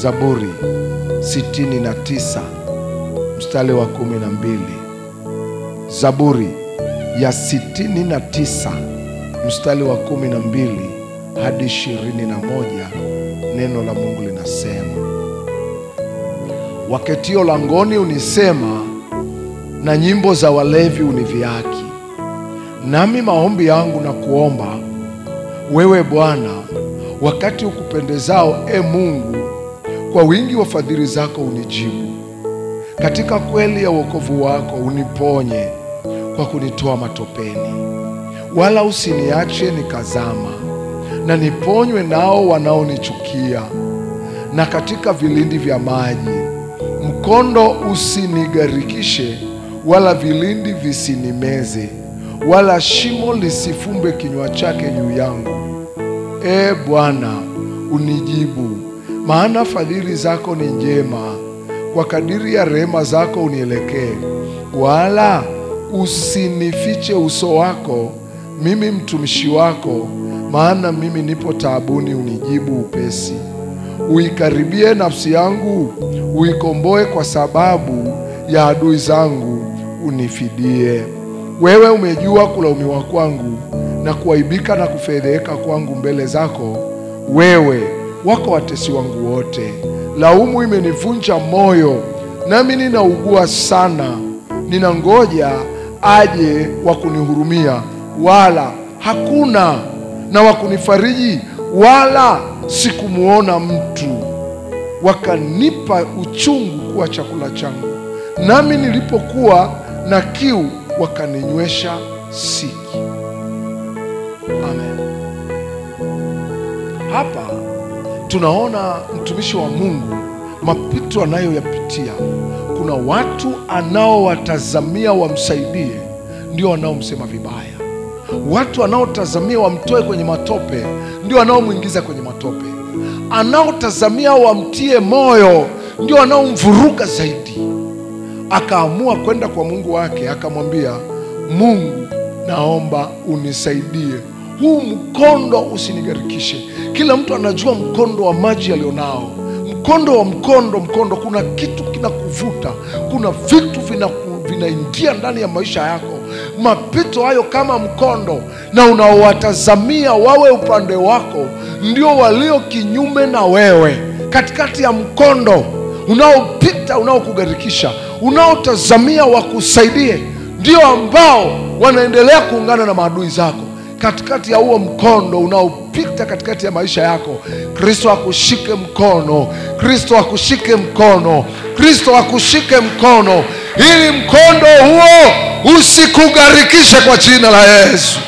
Zaburi 69 mstari wa 12. Zaburi ya 69 mstari wa 12 hadi 21, neno la Mungu linasema: waketio langoni unisema, na nyimbo za walevi univiaki. Nami maombi yangu na kuomba wewe Bwana, wakati ukupendezao, Mungu, kwa wingi wa fadhili zako unijibu. Katika kweli ya wokovu wako uniponye kwa kunitoa matopeni. Wala usiniache nikazama, na niponywe nao wanaonichukia. Na katika vilindi vya maji mkondo usinigarikishe, wala vilindi visinimeze, wala shimo lisifumbe kinywa chake juu yangu. Bwana, unijibu, maana fadhili zako ni njema. Kwa kadiri ya rehema zako unielekee, wala usinifiche uso wako, mimi mtumishi wako, maana mimi nipo taabuni. Unijibu upesi. Uikaribie nafsi yangu, uikomboe kwa sababu ya adui zangu, unifidie. Wewe umejua kulaumiwa kwangu, na kuaibika na kufedheheka kwangu mbele zako. Wewe wako watesi wangu wote. Laumu imenivunja moyo, nami ninaugua sana. Ninangoja aje wa kunihurumia, wala hakuna, na wa kunifariji, wala sikumuona mtu. Wakanipa uchungu kuwa chakula changu, nami nilipokuwa na kiu wakaninywesha siki. Amen. Hapa tunaona mtumishi wa Mungu mapito anayoyapitia. Kuna watu anaowatazamia wamsaidie, ndio wanaomsema vibaya. Watu anaotazamia wamtoe kwenye matope, ndio wanaomuingiza kwenye matope. Anaotazamia wamtie moyo, ndio wanaomvuruga zaidi. Akaamua kwenda kwa Mungu wake, akamwambia, Mungu, naomba unisaidie, huu mkondo usinigarikishe. Kila mtu anajua mkondo wa maji alionao, mkondo. Kuna kitu kinakuvuta, kuna vitu vinaingia ndani ya maisha yako. Mapito hayo kama mkondo, na unaowatazamia wawe upande wako ndio walio kinyume na wewe. Katikati ya mkondo unaopita, unaokugarikisha, unaotazamia wakusaidie, ndio ambao wanaendelea kuungana na maadui zako. Katikati ya huo mkondo unaopita katikati ya maisha yako, Kristo akushike mkono, Kristo akushike mkono, Kristo akushike mkono, ili mkondo huo usikugarikishe kwa jina la Yesu.